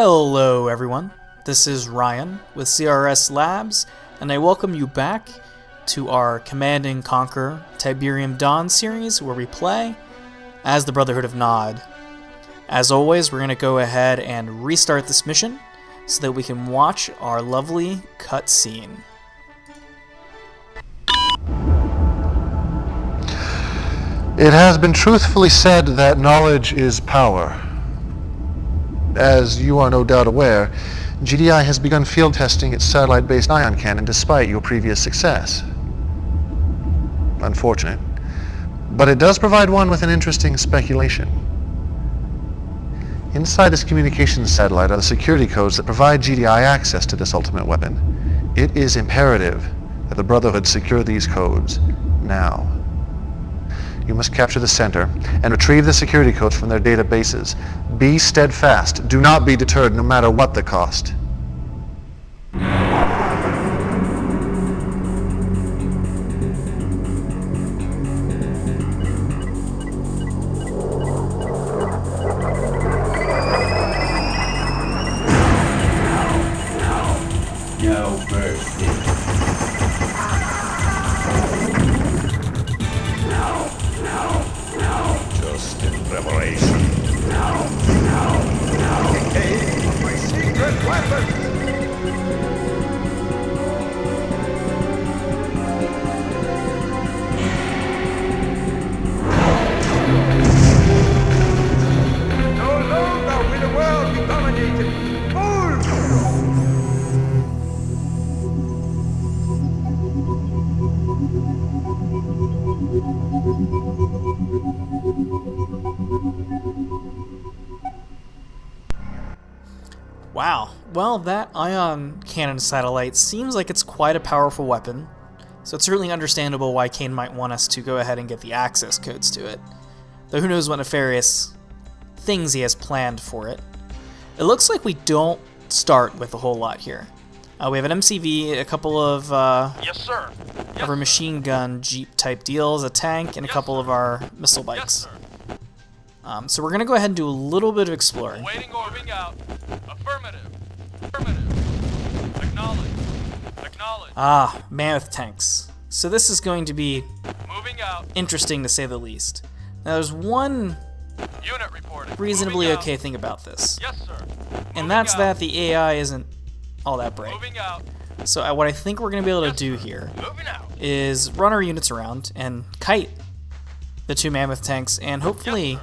Hello everyone, this is Ryan with CRS Labs, and I welcome you back to our Command & Conquer Tiberium Dawn series where we play as the Brotherhood of Nod. As always, we're going to go ahead and restart this mission so that we can watch our lovely cutscene. It has been truthfully said that knowledge is power. As you are no doubt aware, GDI has begun field testing its satellite-based ion cannon despite your previous success. Unfortunate. But it does provide one with an interesting speculation. Inside this communications satellite are the security codes that provide GDI access to this ultimate weapon. It is imperative that the Brotherhood secure these codes now. You must capture the center and retrieve the security codes from their databases. Be steadfast. Do not be deterred no matter what the cost. No mercy. Just in preparation. Decay of my secret weapons! No longer will the world be dominated! Fools! Wow, well that ion cannon satellite seems like it's quite a powerful weapon, so it's certainly understandable why Kane might want us to go ahead and get the access codes to it, though who knows what nefarious things he has planned for it. It looks like we don't start with a whole lot here. We have an MCV, a couple of Yes, sir. of our machine gun jeep type deals, a tank, and a couple of our missile bikes. So we're going to go ahead and do a little bit of exploring. Waiting or moving out. Affirmative. Affirmative. Acknowledge. Acknowledge. Ah, mammoth tanks. So this is going to be Moving out. interesting to say the least. Now there's one Unit reporting. reasonably Moving out. okay thing about this, Yes, sir. and Moving that's out. that the AI isn't all that bright. Moving out. So what I think we're going to be able to do here Moving out. is run our units around and kite the two mammoth tanks and hopefully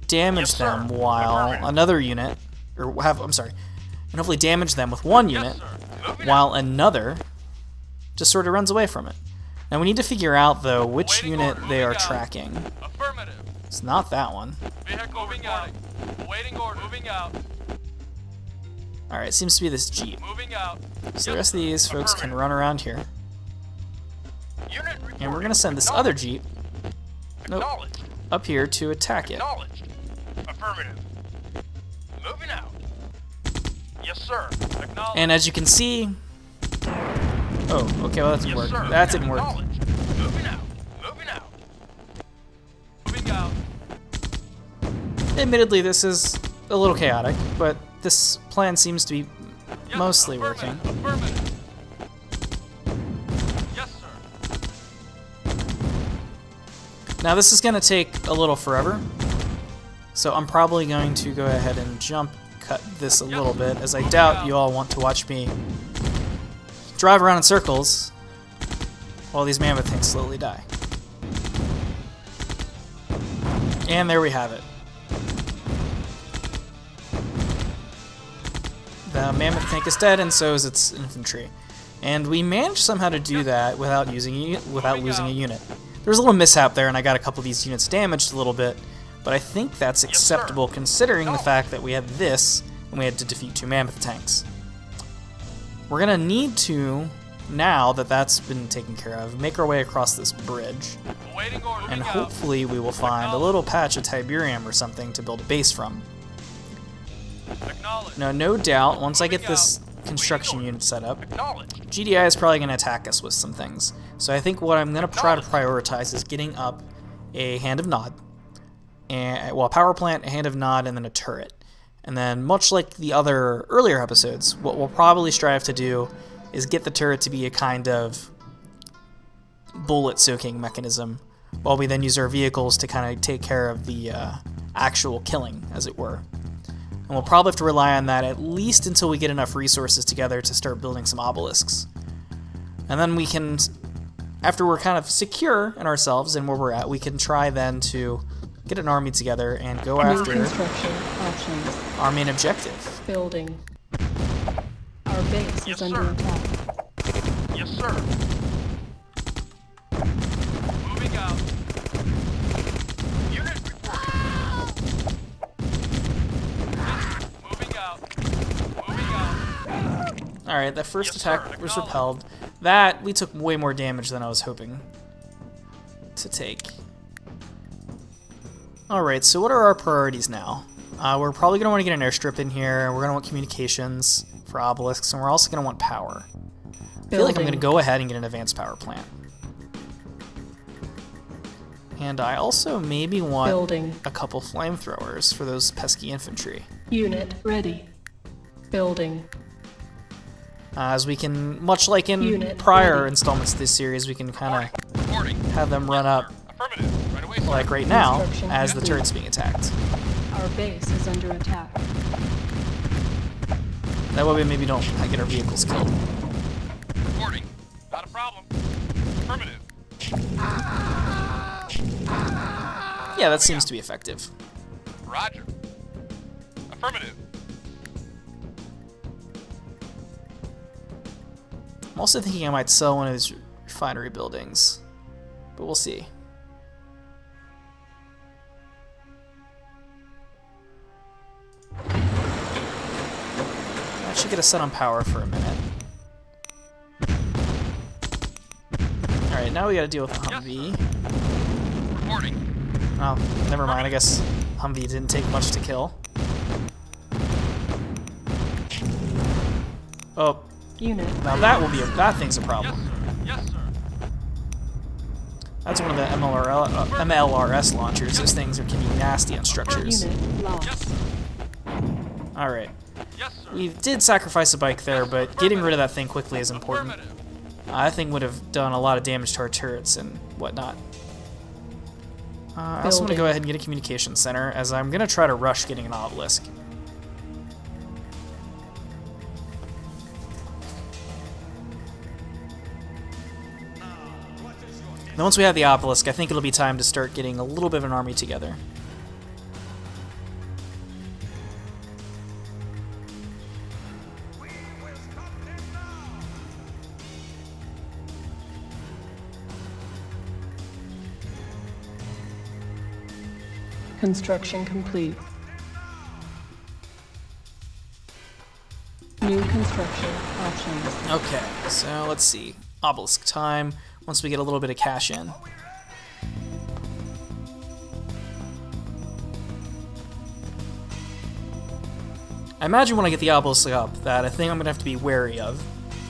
damage Yes, sir. them while Affirmative. another unit, and hopefully damage them with one unit Yes, sir. Moving while another just sort of runs away from it. Now we need to figure out though which Waiting unit order. they are Moving out. tracking. Affirmative. It's not that one. Vehicle moving out. Waiting order. Moving out. Alright, it seems to be this Jeep. Moving out. So the rest of these folks can run around here. Unit And we're going to send this other Jeep Acknowledged. up here to attack it. Acknowledged. Affirmative. Moving out. Yes, sir. Acknowledged. And as you can see... Oh, okay, well that didn't Yes, work. sir. That didn't work. Acknowledged. Moving out. Moving out. Moving out. Admittedly, this is a little chaotic, but this plan seems to be Yes, mostly affirmative. working. Affirmative. Yes, sir. Now this is going to take a little forever, so I'm probably going to go ahead and jump cut this a little bit, as I doubt you all want to watch me drive around in circles while these mammoth tanks slowly die. And there we have it. The mammoth tank is dead, and so is its infantry. And we managed somehow to do that without losing a unit. There was a little mishap there, and I got a couple of these units damaged a little bit, but I think that's acceptable considering the fact that we had this, and we had to defeat two mammoth tanks. We're gonna need to, now that that's been taken care of, make our way across this bridge, Waiting order. and Moving out. hopefully we will find a little patch of Tiberium or something to build a base from. Acknowledged. Now, no doubt, once I get this construction unit set up, Acknowledged. GDI is probably going to attack us with some things. So I think what I'm going to try to prioritize is getting up a Hand of Nod, and well, a power plant, a Hand of Nod, and then a turret. And then, much like the other earlier episodes, what we'll probably strive to do is get the turret to be a kind of bullet-soaking mechanism, while we then use our vehicles to kind of take care of the actual killing, as it were. And we'll probably have to rely on that at least until we get enough resources together to start building some obelisks. And then we can, after we're kind of secure in ourselves and where we're at, we can try then to get an army together and go after construction options. our main objective. Building. Our base Yes, is under sir. attack. Yes, sir. Moving out. Unit report. Moving out. Moving out. Alright, that first Yes, sir. attack was Acknowledged. repelled. That, we took way more damage than I was hoping to take. Alright, so what are our priorities now? We're probably going to want to get an airstrip in here. We're going to want communications for obelisks, and we're also going to want power. I feel like I'm going to go ahead and get an advanced power plant. And I also maybe want Building. a couple flamethrowers for those pesky infantry. Unit ready. Building. As we can, much like in Unit prior ready. installments of this series, we can kind Reporting. of have them run up, Affirmative. Right away, sir. like right now, Construction as the complete. turret's being attacked. Our base is under attack. That way we maybe don't get our vehicles killed. Reporting. Not a problem. Affirmative. Yeah, that seems to be effective. Roger. Affirmative. I'm also thinking I might sell one of these refinery buildings, but we'll see. I should get a set on power for a minute. Alright, now we gotta deal with the Humvee. Reporting. Oh, never mind, I guess Humvee didn't take much to kill. Oh, Unit. now that will be that thing's a Yes, problem. sir. Yes, sir. That's one of the MLRS launchers. Those things can be nasty on structures. Unit Yes, lost. sir. Alright. Yes, sir. We did sacrifice a bike there, but getting rid of that thing quickly is important. Affirmative. That thing would have done a lot of damage to our turrets and whatnot. I also want to Building. go ahead and get a communication center, as I'm going to try to rush getting an obelisk. Then once we have the obelisk, I think it'll be time to start getting a little bit of an army together. Construction complete. New construction options. Okay, so let's see. Obelisk time, once we get a little bit of cash in. I imagine when I get the obelisk up, that a thing I'm going to have to be wary of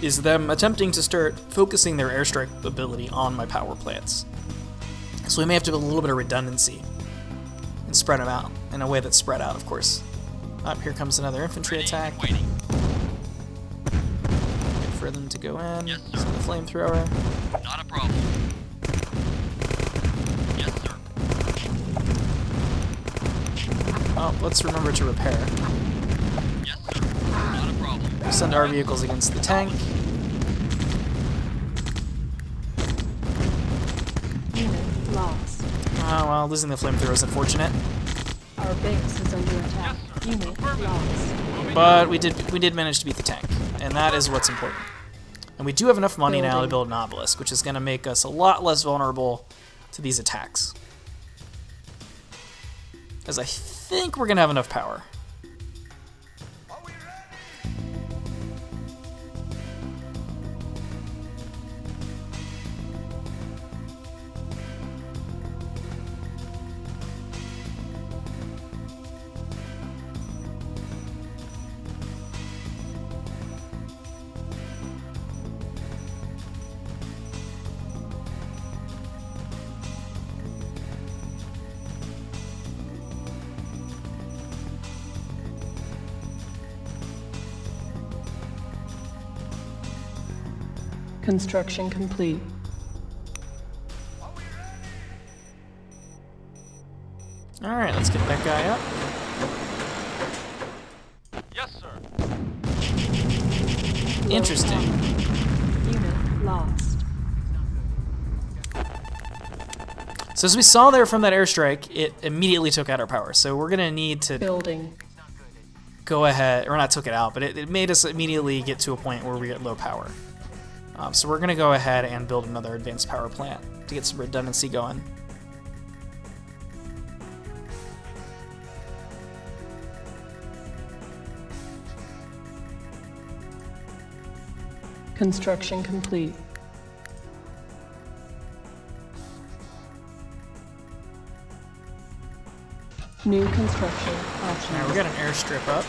is them attempting to start focusing their airstrike ability on my power plants. So we may have to have a little bit of redundancy and spread them out in a way that's spread out, of course. Up here comes another infantry Ready attack. and waiting. Wait for them to go in. Yes, sir. Send the flamethrower. Not a problem. Yes, sir. Oh, let's remember to repair. Yes, sir. Not a problem. Send our vehicles against the tank. Unit lost. Oh, well, losing the flamethrower is unfortunate. Our base is under attack. Unit lost. But we did manage to beat the tank, and that is what's important. And we do have enough money now to Building. build an obelisk, which is going to make us a lot less vulnerable to these attacks. As I think we're going to have enough power. Construction complete. Alright, let's get that guy up. Yes, sir. Interesting. Unit lost. So as we saw there from that airstrike, it immediately took out our power. So we're going to need to Building. go ahead, or not took it out, but it made us immediately get to a point where we get low power. So we're going to go ahead and build another advanced power plant to get some redundancy going. Construction complete. New construction options. Alright, we got an airstrip up.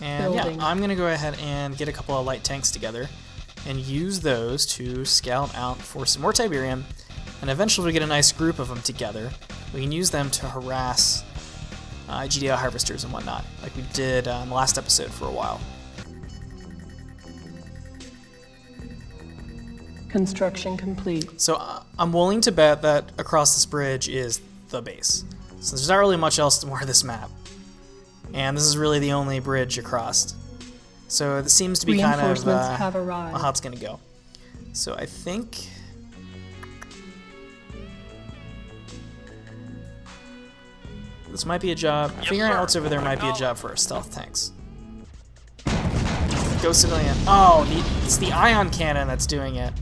And Building. yeah, I'm going to go ahead and get a couple of light tanks together and use those to scout out for some more Tiberium, and eventually we get a nice group of them together. We can use them to harass GDI harvesters and whatnot, like we did in the last episode for a while. Construction complete. So I'm willing to bet that across this bridge is the base. So there's not really much else to more of this map. And this is really the only bridge across. So it seems to be kind of Reinforcements have arrived. how it's going to go. So I think... this might be a job. Yes, Figuring out sir. what's over there might be a job for our stealth tanks. Go civilian. Oh, it's the ion cannon that's doing it.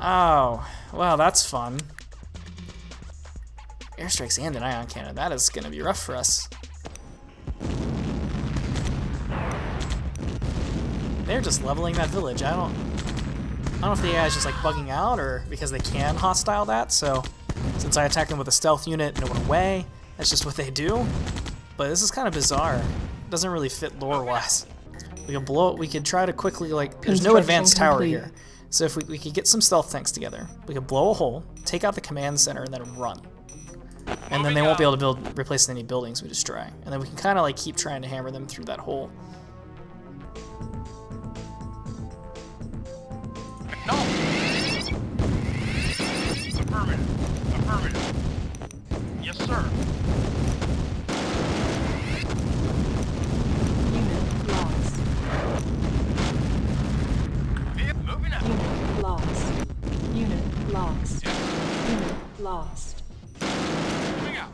Oh, well, that's fun. Airstrikes and an ion cannon. That is going to be rough for us. They're just leveling that village. I don't know if the AI is just like bugging out or because they can hostile that. So since I attack them with a stealth unit and it went away, that's just what they do. But this is kind of bizarre. It doesn't really fit lore-wise. We could blow it. We could try to quickly, like, there's no Construction advanced tower complete. here. So if we could get some stealth tanks together, we could blow a hole, take out the command center, and then run. And then they won't be able to replace any buildings we destroy. And then we can kind of like keep trying to hammer them through that hole. Acknowledged. Affirmative. Affirmative. Yes, sir. Unit lost. Moving out. Unit lost. Unit lost. Unit lost. Moving out.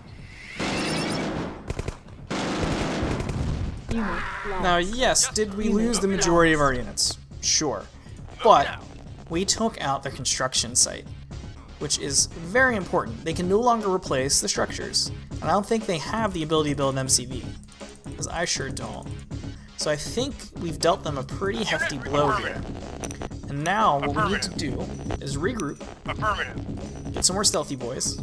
Unit lost. Now, yes, did we lose the majority of our units? Sure. But we took out their construction site, which is very important. They can no longer replace the structures. And I don't think they have the ability to build an MCV, because I sure don't. So I think we've dealt them a pretty hefty blow here. And now what we need to do is regroup, Affirmative. get some more stealthy boys,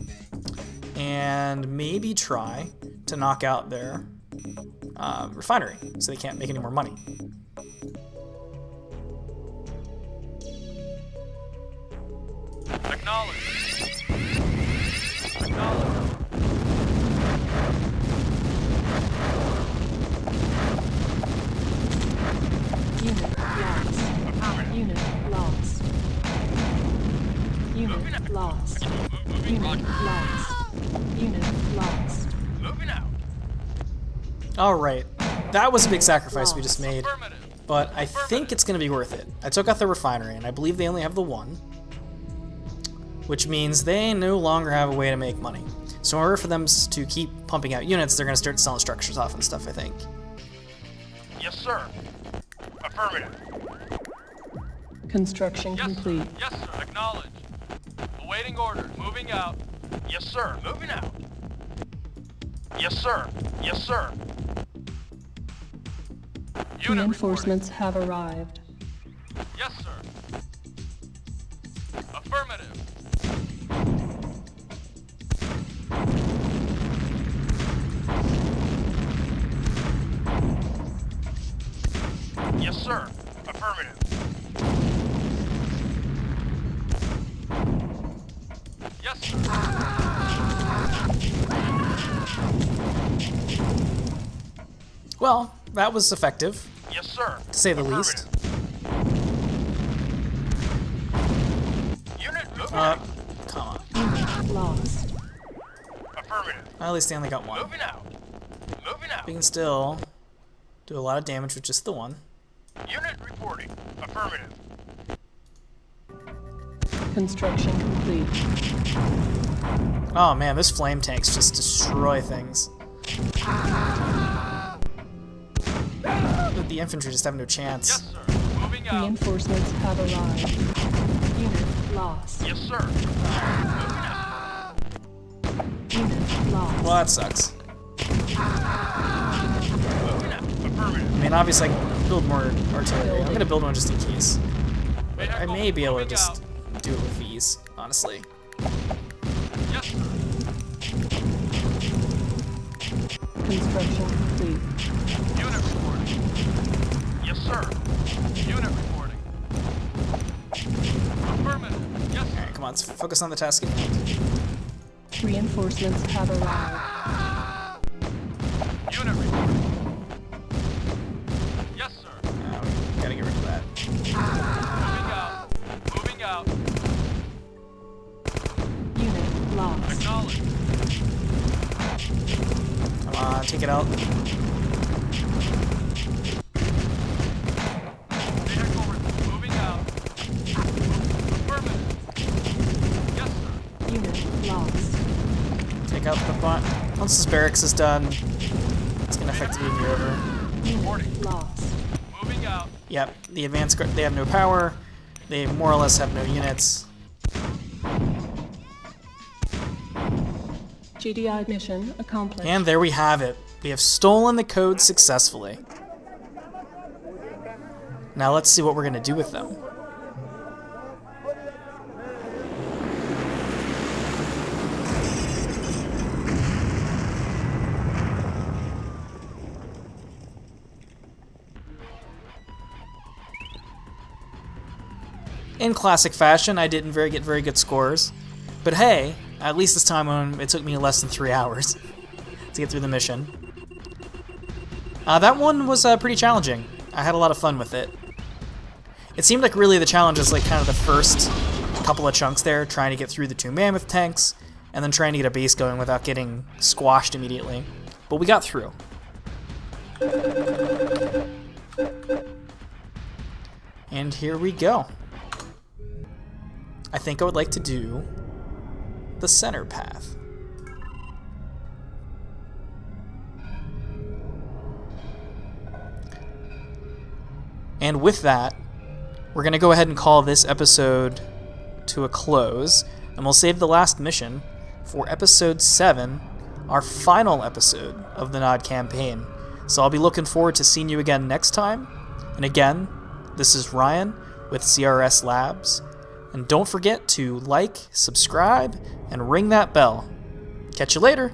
and maybe try to knock out their refinery so they can't make any more money. Acknowledged. Acknowledged. Unit lost. Affirmative. Unit lost. Unit lost. Moving. Unit Roger. lost. Unit lost. Moving out. Alright, that was a big sacrifice we just made, Affirmative. but I think it's going to be worth it. I took out the refinery, and I believe they only have the one, which means they no longer have a way to make money. So in order for them to keep pumping out units, they're going to start selling structures off and stuff, I think. Yes, sir. Affirmative. Construction Yes, complete. sir. Yes, sir. Acknowledged. Awaiting orders. Moving out. Yes, sir. Moving out. Yes, sir. Yes, sir. Unit Reinforcements have arrived. reporting. Yes, sir. Affirmative. Yes, sir. Affirmative. Yes, sir. Well, that was effective, Yes, sir. to say the least. Come on. Unit lost. Affirmative. At least they only got one. Moving out. Moving out. We can still do a lot of damage with just the one. Unit reporting. Affirmative. Construction complete. Oh man, those flame tanks just destroy things. The infantry just have no chance. Yes, sir. Moving out. Reinforcements have arrived. Unit lost. Yes, sir. Moving out. Unit lost. Well, that sucks. Moving out. Affirmative. I mean, obviously I can build more artillery. I'm gonna build one just in case. But I may be able to just do it with ease, honestly. Yes, sir. Construction complete. Unit reporting. Yes, sir. Unit reporting. Affirmative. Yes, sir. Alright, come on, let's focus on the task at hand. Reinforcements have arrived. Unit reporting. Yes, sir. We gotta get rid of that. Moving out. Moving out. Unit lost. Acknowledged. Come on, take it out. Vehicle moving out. Affirmative. Yes, sir. Unit lost. Take out the bot. Once this barracks is done, it's gonna effectively be over. Unit lost. Moving out. Yep, the advanced guard, they have no power. They more or less have no units. GDI mission accomplished. And there we have it. We have stolen the code successfully. Now let's see what we're gonna do with them. In classic fashion, I didn't get very good scores. But hey, at least this time it took me less than 3 hours to get through the mission. That one was pretty challenging. I had a lot of fun with it. It seemed like really the challenge is like kind of the first couple of chunks there, trying to get through the 2 mammoth tanks, and then trying to get a base going without getting squashed immediately. But we got through. And here we go. I think I would like to do the center path. And with that, we're going to go ahead and call this episode to a close, and we'll save the last mission for episode 7, our final episode of the Nod campaign. So I'll be looking forward to seeing you again next time. And again, this is Ryan with CRS Labs. And don't forget to like, subscribe, and ring that bell. Catch you later.